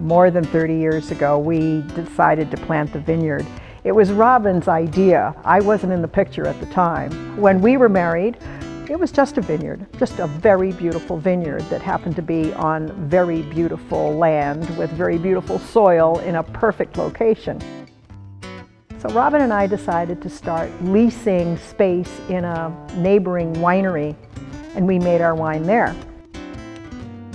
more than 30 years ago, we decided to plant the vineyard. It was Robin's idea. I wasn't in the picture at the time. When we were married, it was just a vineyard, just a very beautiful vineyard that happened to be on very beautiful land with very beautiful soil in a perfect location. So Robin and I decided to start leasing space in a neighboring winery, and we made our wine there.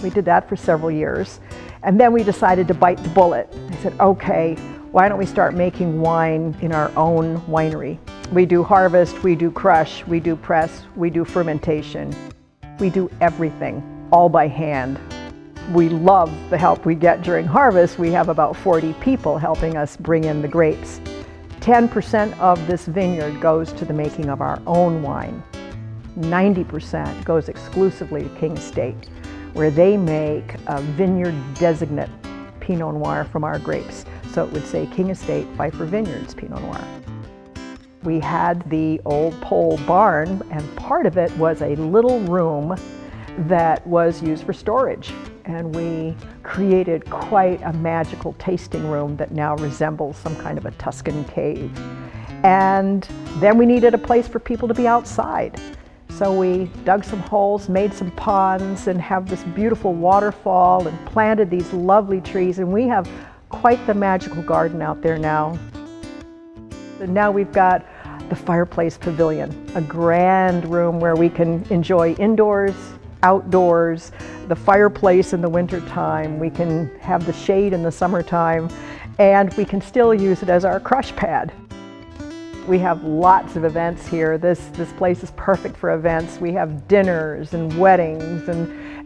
We did that for several years, and then we decided to bite the bullet. I said, okay, why don't we start making wine in our own winery? We do harvest, we do crush, we do press, we do fermentation. We do everything, all by hand. We love the help we get during harvest. We have about 40 people helping us bring in the grapes. 10% of this vineyard goes to the making of our own wine. 90% goes exclusively to King Estate, where they make a vineyard designate Pinot Noir from our grapes. So it would say King Estate Pfeiffer Vineyards Pinot Noir. We had the old pole barn, and part of it was a little room that was used for storage. And we created quite a magical tasting room that now resembles some kind of a Tuscan cave. And then we needed a place for people to be outside. So we dug some holes, made some ponds, and have this beautiful waterfall and planted these lovely trees. And we have quite the magical garden out there now. And now we've got the Fireplace Pavilion, a grand room where we can enjoy indoors, outdoors, the fireplace in the wintertime. We can have the shade in the summertime, and we can still use it as our crush pad. We have lots of events here. This place is perfect for events. We have dinners and weddings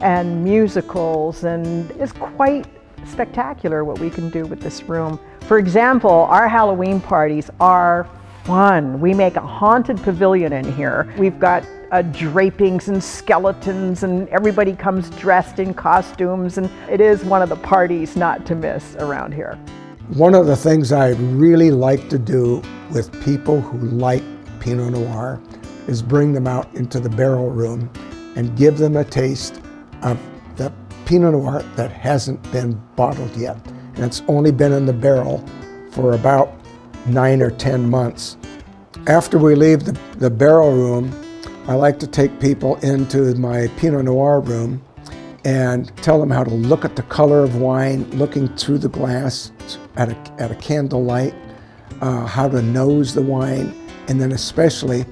and musicals, and it's quite spectacular what we can do with this room. For example, our Halloween parties are fun. We make a haunted pavilion in here. We've got drapings and skeletons, and everybody comes dressed in costumes, and it is one of the parties not to miss around here. One of the things I really like to do with people who like Pinot Noir is bring them out into the barrel room and give them a taste of the Pinot Noir that hasn't been bottled yet. And it's only been in the barrel for about 9 or 10 months. After we leave the barrel room, I like to take people into my Pinot Noir room and tell them how to look at the color of wine, looking through the glass at a candlelight, how to nose the wine, and then especially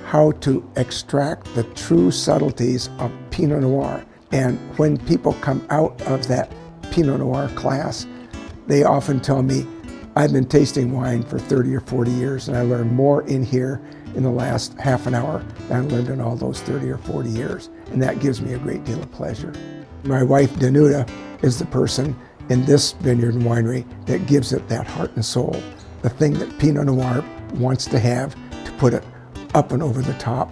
how to extract the true subtleties of Pinot Noir. And when people come out of that Pinot Noir class, they often tell me, I've been tasting wine for 30 or 40 years, and I learned more in here in the last half an hour than I learned in all those 30 or 40 years. And that gives me a great deal of pleasure. My wife, Danuta, is the person in this vineyard and winery that gives it that heart and soul, the thing that Pinot Noir wants to have, to put it up and over the top